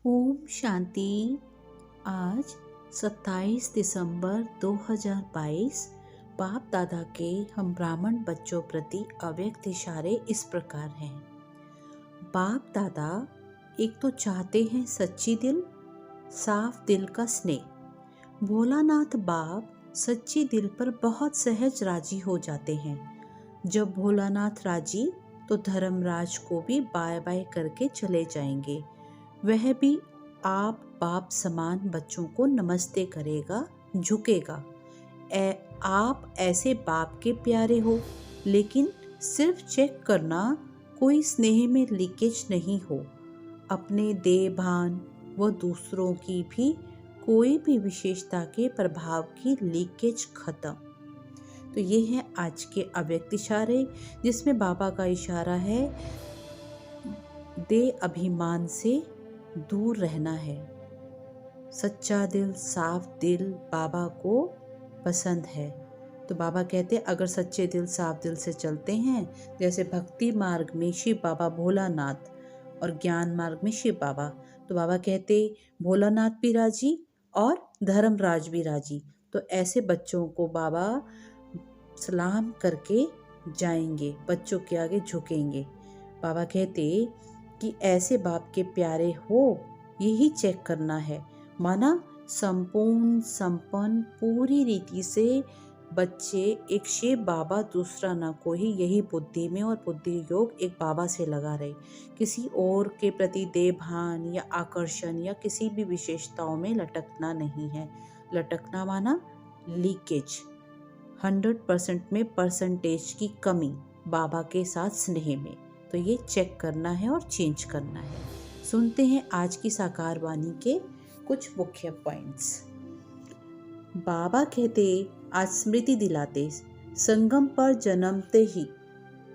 ओम शांति। आज 27 दिसंबर 2022 बाप दादा के हम ब्राह्मण बच्चों प्रति अव्यक्त इशारे इस प्रकार हैं। बाप दादा एक तो चाहते हैं सच्ची दिल, साफ दिल का स्नेह। भोलानाथ बाप सच्ची दिल पर बहुत सहज राजी हो जाते हैं। जब भोलानाथ राजी तो धर्मराज को भी बाय बाय करके चले जाएंगे। वह भी आप बाप समान बच्चों को नमस्ते करेगा, झुकेगा। आप ऐसे बाप के प्यारे हो, लेकिन सिर्फ चेक करना कोई स्नेह में लीकेज नहीं हो। अपने देह भान व दूसरों की भी कोई भी विशेषता के प्रभाव की लीकेज खत्म। तो ये है आज के अव्यक्त इशारे, जिसमें बाबा का इशारा है देह अभिमान से दूर रहना है। सच्चा दिल, साफ दिल बाबा को पसंद है। तो बाबा कहते हैं अगर सच्चे दिल, साफ दिल से चलते हैं, जैसे भक्ति मार्ग में शिव बाबा भोलानाथ और ज्ञान मार्ग में शिव बाबा, तो बाबा कहते भोलानाथ भी राजी और धर्मराज भी राजी। तो ऐसे बच्चों को बाबा सलाम करके जाएंगे, बच्चों के आगे झुकेंगे। बाबा कहते कि ऐसे बाप के प्यारे हो, यही चेक करना है। माना संपूर्ण संपन्न पूरी रीति से बच्चे एक शिव बाबा, दूसरा ना कोई, यही बुद्धि में और बुद्धि योग एक बाबा से लगा रहे। किसी और के प्रति देभान या आकर्षण या किसी भी विशेषताओं में लटकना नहीं है। लटकना माना लीकेज, 100% में परसेंटेज की कमी बाबा के साथ स्नेह में। तो ये चेक करना है और चेंज करना है। सुनते हैं आज की साकार वाणी के कुछ मुख्य पॉइंट्स। बाबा कहते आज स्मृति दिलाते संगम पर जन्मते ही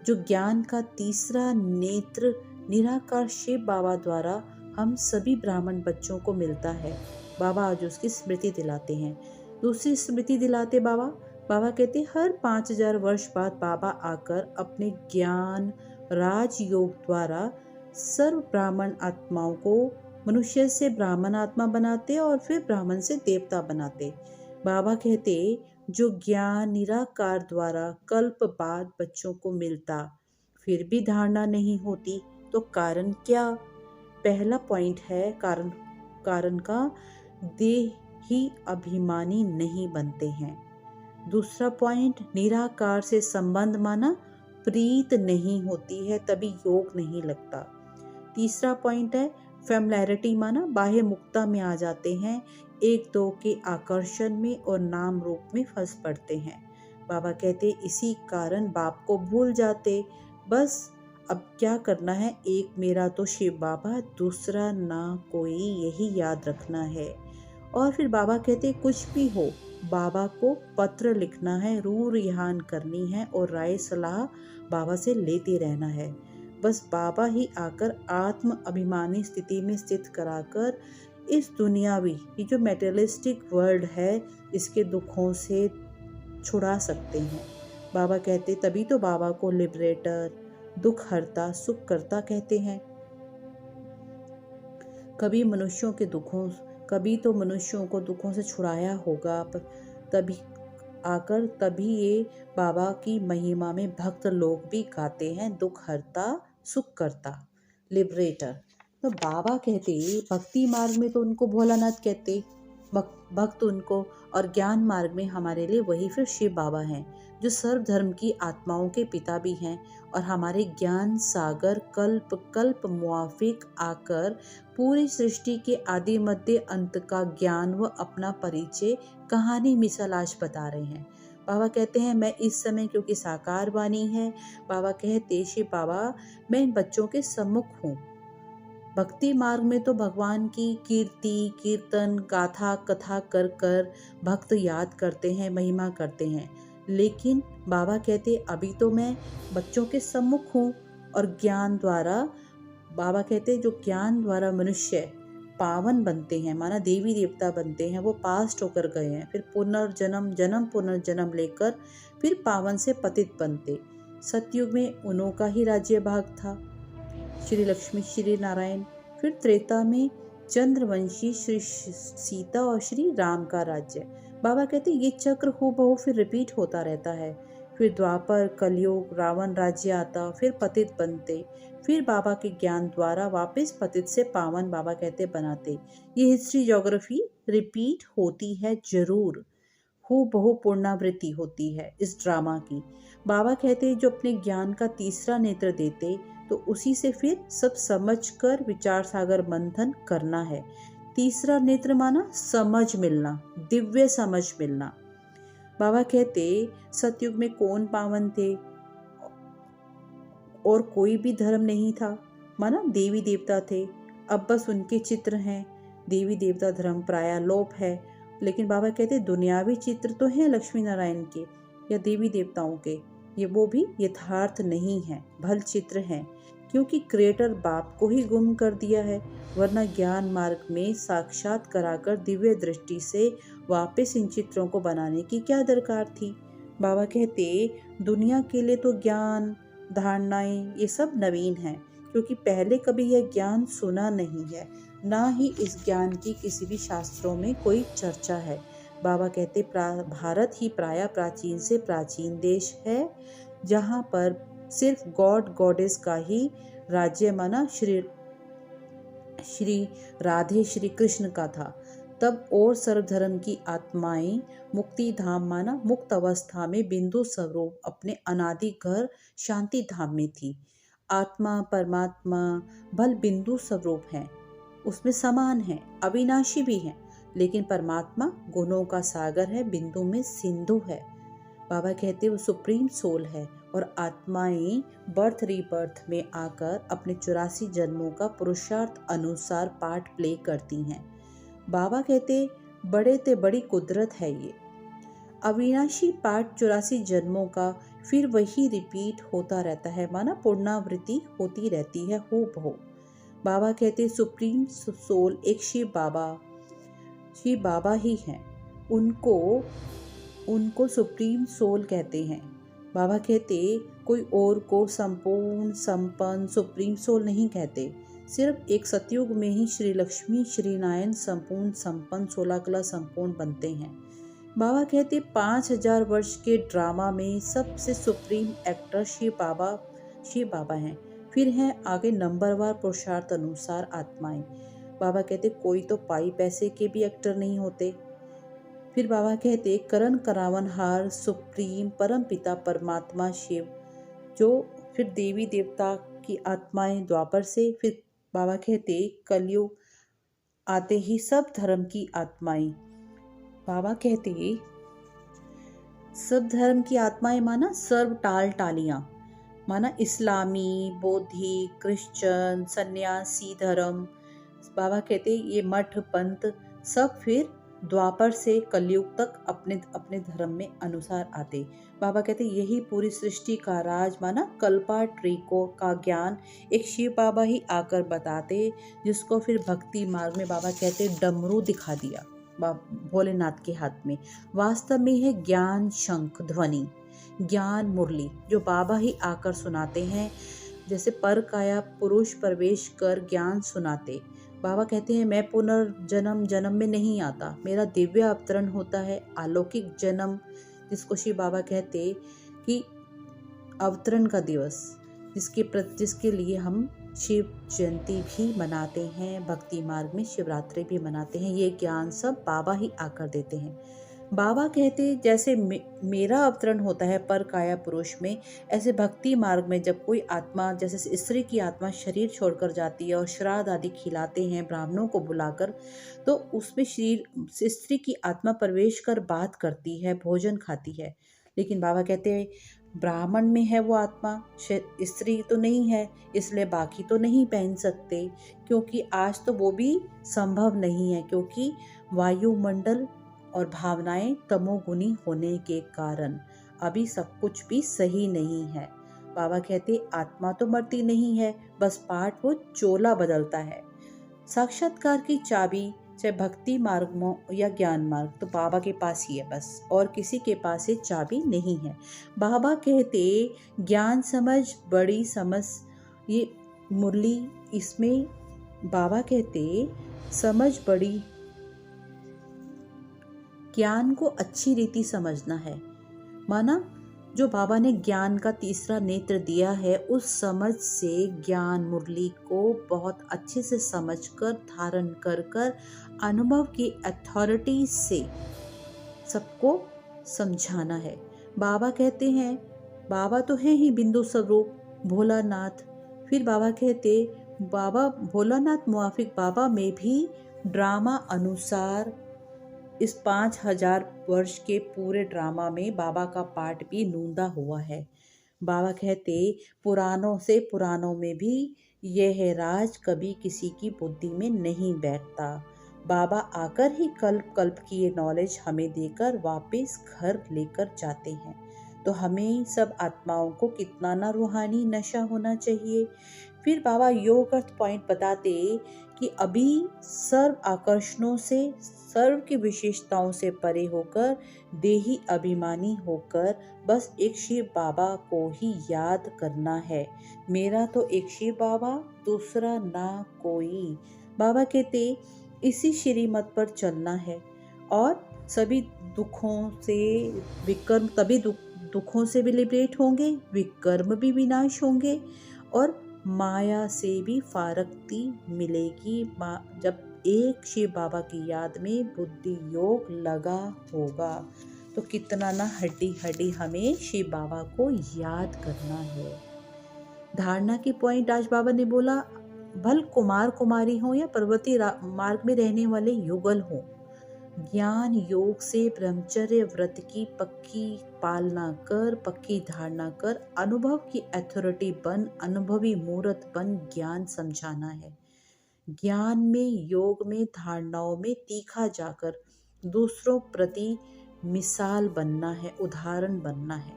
जो ज्ञान का तीसरा नेत्र निराकार शिव बाबा द्वारा हम सभी ब्राह्मण बच्चों को मिलता है। बाबा आज उसकी स्मृति दिलाते हैं। दूसरी स्मृति दिलाते बाबा कहते हर 5000 वर्ष बाद बाबा आकर अपने ज्ञान राजयोग द्वारा सर्व ब्राह्मण आत्माओं को मनुष्य से ब्राह्मण आत्मा बनाते और फिर ब्राह्मण से देवता बनाते। बाबा कहते जो ज्ञान निराकार द्वारा कल्प बाद बच्चों को मिलता, फिर भी धारणा नहीं होती, तो कारण क्या? पहला पॉइंट है कारण का देह ही अभिमानी नहीं बनते हैं। दूसरा पॉइंट निराकार से संबंध माना प्रीत नहीं होती है, तभी योग नहीं लगता। तीसरा पॉइंट है फैमिलैरिटी माना बाह्य मुक्ता में आ जाते हैं, एक दो के आकर्षण में और नाम रूप में फंस पड़ते हैं। बाबा कहते इसी कारण बाप को भूल जाते। बस अब क्या करना है, एक मेरा तो शिव बाबा, दूसरा ना कोई, यही याद रखना है। और फिर बाबा कहते कुछ भी हो, बाबा को पत्र लिखना है, रूह रिहान करनी है और राय सलाह बाबा से लेते रहना है। बस बाबा ही आकर आत्म अभिमानी स्थिति में स्थित कराकर इस दुनियावी, ये जो मेटेरियलिस्टिक वर्ल्ड है, इसके दुखों से छुड़ा सकते हैं। बाबा कहते तभी तो बाबा को लिबरेटर, दुख हरता, सुख करता कहते हैं। कभी तो मनुष्यों को दुखों से छुड़ाया होगा, तभी ये बाबा की महिमा में भक्त लोग भी गाते हैं, दुख हरता सुख करता, लिबरेटर। तो बाबा कहते भक्ति मार्ग में तो उनको भोलानाथ कहते, भक्त उनको, और ज्ञान मार्ग में हमारे लिए वही फिर शिव बाबा हैं, जो सर्व धर्म की आत्माओं के पिता भी हैं और हमारे ज्ञान सागर कल्प कल्प मुआफिक आकर पूरी सृष्टि के आदि मध्य अंत का ज्ञान व अपना परिचय कहानी मिसाल आज बता रहे हैं। बाबा कहते हैं मैं इस समय, क्योंकि साकार वाणी है, बाबा कहते शिव बाबा मैं इन बच्चों के सम्मुख हूँ। भक्ति मार्ग में तो भगवान की कीर्ति कीर्तन गाथा कथा कर कर भक्त याद करते हैं, महिमा करते हैं। लेकिन बाबा कहते अभी तो मैं बच्चों के सम्मुख हूँ और ज्ञान द्वारा, बाबा कहते जो ज्ञान द्वारा मनुष्य पावन बनते हैं, माना देवी देवता बनते हैं, वो पास्ट होकर गए हैं, फिर पुनर्जन्म लेकर फिर पावन से पतित बनते। सतयुग में उन्हों का ही राज्य भाग था, श्री लक्ष्मी श्री नारायण। फिर त्रेता में चंद्रवंशी, श्री सीता और श्री राम का राज्य। बाबा कहते ये चक्र हूबहू फिर रिपीट होता रहता है। फिर द्वापर, कलयुग, रावण राज्य आता, फिर पतित बनते, फिर बाबा के ज्ञान द्वारा वापस पतित से पावन बाबा कहते बनाते। ये हिस्ट्री ज्योग्राफी रिपीट होती है जरूर, हूबहू पुनरावृत्ति होती है इस ड्रामा की। बाबा कहते जो अपने ज्ञान का तीसरा नेत्र देते तो उसी से फिर सब समझकर विचार सागर मंथन करना है। तीसरा नेत्र माना समझ मिलना, दिव्य समझ मिलना। बाबा कहते सतयुग में कौन पावन थे और कोई भी धर्म नहीं था, माना देवी देवता थे, अब बस उनके चित्र हैं। देवी देवता धर्म प्राय लोप है, लेकिन बाबा कहते दुनियावी चित्र तो हैं लक्ष्मी नारायण के या देवी देवताओं के, ये वो भी यथार्थ नहीं है, भल चित्र हैं, क्योंकि क्रिएटर बाप को ही गुम कर दिया है। वरना ज्ञान मार्ग में साक्षात कराकर दिव्य दृष्टि से वापस इन चित्रों को बनाने की क्या दरकार थी। बाबा कहते दुनिया के लिए तो ज्ञान, धारणाएं ये सब नवीन हैं, क्योंकि पहले कभी यह ज्ञान सुना नहीं है, ना ही इस ज्ञान की किसी भी शास्त्रों में कोई चर्चा है। बाबा कहते भारत ही प्राय प्राचीन से प्राचीन देश है, जहाँ पर सिर्फ गॉड गॉडेस का ही राज्य माना श्री राधे श्री कृष्ण का था। तब और सर्वधर्म की आत्माएं मुक्ति धाम माना मुक्त अवस्था में बिंदु स्वरूप अपने अनादि घर शांति धाम में थी। आत्मा परमात्मा भल बिंदु स्वरूप है, उसमें समान है, अविनाशी भी है, लेकिन परमात्मा गुणों का सागर है, बिंदु में सिंधु है। बाबा कहते वो सुप्रीम सोल है और आत्माएं बर्थ रीबर्थ में आकर अपने 84 जन्मों का पुरुषार्थ अनुसार पार्ट प्ले करती हैं। बाबा कहते बड़े ते बड़ी कुदरत है ये अविनाशी पार्ट 84 जन्मों का, फिर वही रिपीट होता रहता है, माना पुनरावृत्ति होती रहती है हूबहू। बाबा कहते सुप्रीम सोल एक शिव बाबा ही हैं, उनको सुप्रीम सोल कहते हैं। बाबा कहते कोई और को संपूर्ण संपन्न सुप्रीम सोल नहीं कहते, सिर्फ एक सतयुग में ही श्री लक्ष्मी श्री नारायण संपूर्ण संपन्न 16 कला संपूर्ण बनते हैं। बाबा कहते 5000 वर्ष के ड्रामा में सबसे सुप्रीम एक्टर शिव बाबा हैं, फिर हैं आगे नंबरवार पुरुषार्थ अनुसार आत्माएं। बाबा कहते कोई तो पाई पैसे के भी एक्टर नहीं होते। फिर बाबा कहते करण करावनहार सुप्रीम परम पिता परमात्मा शिव, जो फिर देवी देवता की आत्माएं द्वापर से, फिर बाबा कहते कलयुग आते ही सब धर्म की आत्माएं। बाबा कहते सब धर्म की आत्माएं माना सर्व टालियां, माना इस्लामी, बौद्धि, क्रिश्चियन, सन्यासी धर्म। बाबा कहते ये मठ पंथ सब फिर द्वापर से कलयुग तक अपने अपने धर्म में अनुसार आते। बाबा कहते यही पूरी सृष्टि का राज माना कल्पा ट्री को का ज्ञान एक शिव बाबा ही आकर बताते, जिसको फिर भक्ति मार्ग में बाबा कहते डमरू दिखा दिया भोलेनाथ के हाथ में। वास्तव में है ज्ञान शंख ध्वनि, ज्ञान मुरली, जो बाबा ही आकर सुनाते हैं, जैसे पर काया पुरुष प्रवेश कर ज्ञान सुनाते। बाबा कहते हैं मैं जन्म में नहीं आता, मेरा दिव्य अवतरण होता है, अलौकिक जन्म, जिसको शिव बाबा कहते कि अवतरण का दिवस, जिसके लिए हम शिव जयंती भी मनाते हैं, भक्ति मार्ग में शिवरात्रि भी मनाते हैं। ये ज्ञान सब बाबा ही आकर देते हैं। बाबा कहते जैसे मेरा अवतरण होता है पर काया पुरुष में, ऐसे भक्ति मार्ग में जब कोई आत्मा, जैसे स्त्री की आत्मा शरीर छोड़कर जाती है और श्राद्ध आदि खिलाते हैं ब्राह्मणों को बुलाकर, तो उसमें स्त्री की आत्मा प्रवेश कर बात करती है, भोजन खाती है। लेकिन बाबा कहते हैं ब्राह्मण में है वो आत्मा, स्त्री तो नहीं है, इसलिए बाकी तो नहीं पहन सकते, क्योंकि आज तो वो भी संभव नहीं है, क्योंकि वायुमंडल और भावनाएं तमोगुनी होने के कारण अभी सब कुछ भी सही नहीं है। बाबा कहते आत्मा तो मरती नहीं है, बस पाठ वो चोला बदलता है। साक्षात्कार की चाबी चाहे भक्ति मार्ग या ज्ञान मार्ग, तो बाबा के पास ही है बस, और किसी के पास ये चाबी नहीं है। बाबा कहते ज्ञान समझ बड़ी समझ, ये मुरली, इसमें बाबा कहते समझ बड़ी, ज्ञान को अच्छी रीति समझना है। माना जो बाबा ने ज्ञान का तीसरा नेत्र दिया है, उस समझ से ज्ञान मुरली को बहुत अच्छे से समझकर धारण कर कर अनुभव की अथॉरिटी से सबको समझाना है। बाबा कहते हैं, बाबा तो है ही बिंदु स्वरूप भोलानाथ। फिर बाबा कहते, बाबा भोलानाथ मुआफिक बाबा में भी ड्रामा अनुसार इस 5000 वर्ष के पूरे ड्रामा में बाबा का पार्ट भी नूंदा हुआ है। बाबा कहते पुराणों से पुराणों में भी यह राज कभी किसी की बुद्धि में नहीं बैठता। बाबा आकर ही कल्प कल्प की ये नॉलेज हमें देकर वापस घर लेकर जाते हैं। तो हमें सब आत्माओं को कितना ना रूहानी नशा होना चाहिए। फिर बाबा योग अर्थ पॉइंट बताते कि अभी सर्व आकर्षणों से, सर्व की विशेषताओं से परे होकर, देही अभिमानी होकर बस एक शिव बाबा को ही याद करना है। मेरा तो एक शिव बाबा, दूसरा ना कोई। बाबा कहते इसी श्रीमत पर चलना है और सभी दुखों से विकर्म, तभी दुखों से भी लिबरेट होंगे, विकर्म भी विनाश होंगे और माया से भी फारक्ति मिलेगी जब एक शिव बाबा की याद में बुद्धि योग लगा होगा। तो कितना ना हड्डी हड्डी हमें शिव बाबा को याद करना है। धारणा की पॉइंट आज बाबा ने बोला, भल कुमार कुमारी हो या पर्वती मार्ग में रहने वाले युगल हो, ज्ञान योग से ब्रह्मचर्य व्रत की पक्की पालना कर, पक्की धारणा कर, अनुभव की अथॉरिटी बन, अनुभवी मूर्त बन ज्ञान समझाना है। ज्ञान में, योग में, धारणाओं में तीखा जाकर दूसरों प्रति मिसाल बनना है, उदाहरण बनना है।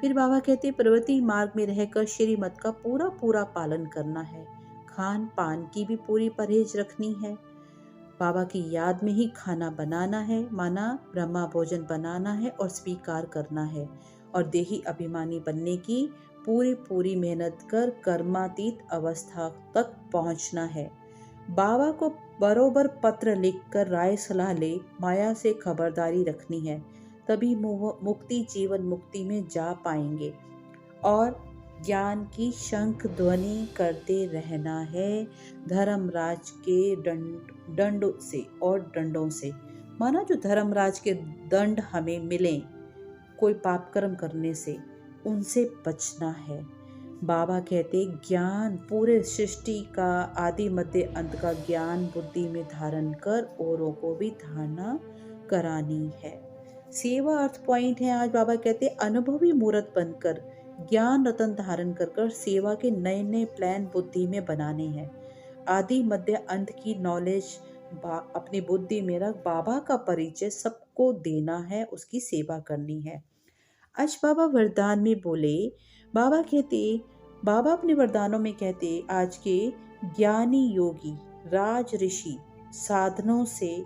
फिर बाबा कहते पर्वती मार्ग में रहकर श्रीमत का पूरा पूरा पालन करना है। खान पान की भी पूरी परहेज रखनी है। बाबा की याद में ही खाना बनाना है, माना ब्रह्मा भोजन बनाना है और स्वीकार करना है। और देही अभिमानी बनने की पूरी पूरी मेहनत कर कर्मातीत अवस्था तक पहुंचना है। बाबा को बरोबर पत्र लिखकर राय सलाह ले, माया से खबरदारी रखनी है, तभी मुक्ति जीवन मुक्ति में जा पाएंगे। और ज्ञान की शंख ध्वनि करते रहना है धर्मराज के दंड से और दंडों से। माना जो धर्मराज के दंड हमें मिले कोई पाप कर्म करने से, उनसे बचना है। बाबा कहते ज्ञान पूरे सृष्टि का आदि मध्य अंत का ज्ञान बुद्धि में धारण कर औरों को भी धारणा करानी है। सेवा अर्थ पॉइंट है आज बाबा कहते अनुभवी मूर्त बनकर ज्ञान रतन धारण कर कर सेवा के नए नए प्लान बुद्धि में बनाने हैं। आदि मध्य अंत की नॉलेज अपनी बुद्धि में रख बाबा का परिचय सबको देना है, उसकी सेवा करनी है। आज बाबा वरदान में बोले, बाबा कहते, बाबा अपने वरदानों में कहते आज के ज्ञानी योगी राज ऋषि साधनों से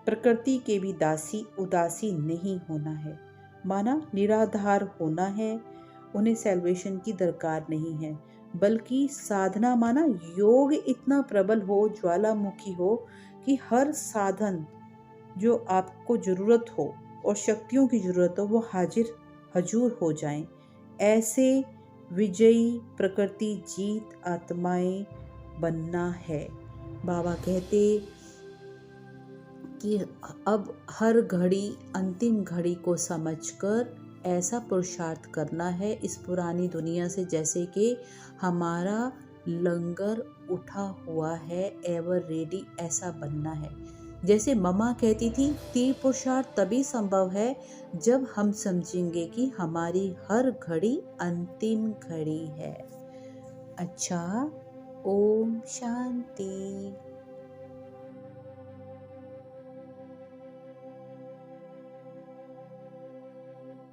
प्रकृति के भी दासी उदासी नहीं होना है। माना निराधार होना है, उन्हें सैल्वेशन की दरकार नहीं है, बल्कि साधना माना योग इतना प्रबल हो, ज्वालामुखी हो कि हर साधन जो आपको जरूरत हो और शक्तियों की जरूरत हो वो हाजिर हजूर हो जाएं। ऐसे विजयी प्रकृति जीत आत्माएं बनना है। बाबा कहते कि अब हर घड़ी अंतिम घड़ी को समझकर ऐसा पुरुषार्थ करना है इस पुरानी दुनिया से, जैसे कि हमारा लंगर उठा हुआ है, एवर रेडी, ऐसा बनना है। जैसे मम्मा कहती थी, तीर पुरुषार्थ तभी संभव है जब हम समझेंगे कि हमारी हर घड़ी अंतिम घड़ी है। अच्छा, ओम शांति।